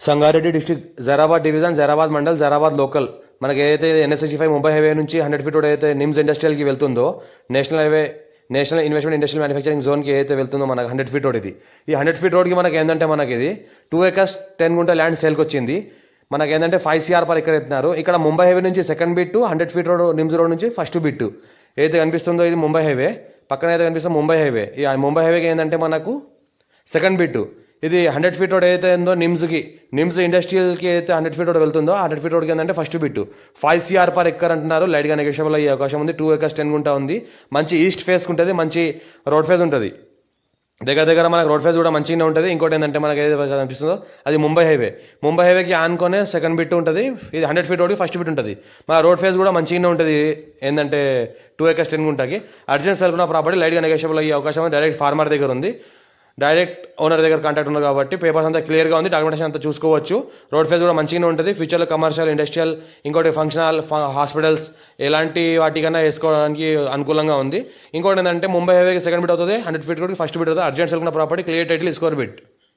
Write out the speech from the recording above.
Sangareddy district Zaheerabad division Zaheerabad mandal Zaheerabad local మనకి ఏదైతే NH65 Mumbai highway నుంచి 100 ఫీట్ రోడ్ అయితే నిమ్స్ ఇండస్ట్రియల్కి వెళ్తుందో national highway national investment industrial manufacturing జోన్కి ఏదైతే వెళ్తుందో మనకు 100 ఫీట్ రోడ్ ఇది. ఈ 100 ఫీట్ రోడ్కి మనకి ఏంటంటే మనకి ఇది 2 acres 10 గుంట ల్యాండ్ సేల్కి వచ్చింది. మనకి ఏంటంటే 5 CR పర్ ఎకర్ చెప్తున్నారు. ఇక్కడ ముంబై హైవే నుంచి second bit 100 feet road NIMS road నుంచి ఫస్ట్ బిట్ ఏదైతే కనిపిస్తుందో ఇది ముంబై హైవే. పక్కన అయితే కనిపిస్తుందో ముంబై హైవే. ఈ ముంబై హైవేకి ఏంటంటే మనకు సెకండ్ బిట్ ఇది 100 ఫీట్ రోడ్ ఏదైతే ఉందో నిమ్స్ ఇండస్ట్రియల్కి అయితే 100 ఫీట్ రోడ్ వెళ్తుందో 100 ఫీట్ రోడ్కి ఏంటంటే first bit 5 CR per acre అంటున్నారు. లైట్గా నెగోషియబుల్ అయ్యే అవకాశం ఉంది. 2 acres 10 గుంట ఉంది. మంచి ఈస్ట్ ఫేస్ ఉంటుంది, మంచి రోడ్ ఫేస్ ఉంటుంది. దగ్గర మనకు రోడ్ ఫేస్ కూడా మంచిగానే ఉంటుంది. ఇంకోటి ఏంటంటే మనకి ఏదైతే కనిపిస్తుందో అది ముంబై హైవేకి ఆనుకొనే సెకండ్ బిట్ ఉంటుంది. ఇది 100 ఫీట్ రోడ్కి ఫస్ట్ బిట్ ఉంటుంది. మన రోడ్ ఫేస్ కూడా మంచిగానే ఉంటుంది. ఏంటంటే 2 acres 10 గుంటకి అర్జెంట్ సెల్ఫ్ ప్రాపర్టీ లైట్గా నెగోషియబుల్ అయ్యే అవకాశం డైరెక్ట్ ఫార్మర్ దగ్గర ఉంది. డైరెక్ట్ ఓనర్ దగ్గర కాంటాక్ట్ ఉన్నారు కాబట్టి పేపర్స్ అంతా క్లియర్గా ఉంది. డాక్యుమెంటేషన్ అంతా చూసుకోవచ్చు. రోడ్ ఫేస్ కూడా మంచిగానే ఉంటుంది. ఫ్యూచర్లో కమర్షియల్ ఇండస్ట్రియల్ ఇంకోటి ఫంక్షనల్ హాస్పిటల్స్ ఎలాంటి వాటికన్నా వేసుకోవడానికి అనుకూలంగా ఉంది. ఇంకోటి ఏంటంటే ముంబై హైవేకి సెకండ్ బిట్ అవుతుంది, 100 ఫీట్ కూడా ఫస్ట్ బిట్ అవుతుంది. Urgent self property clear title score bit.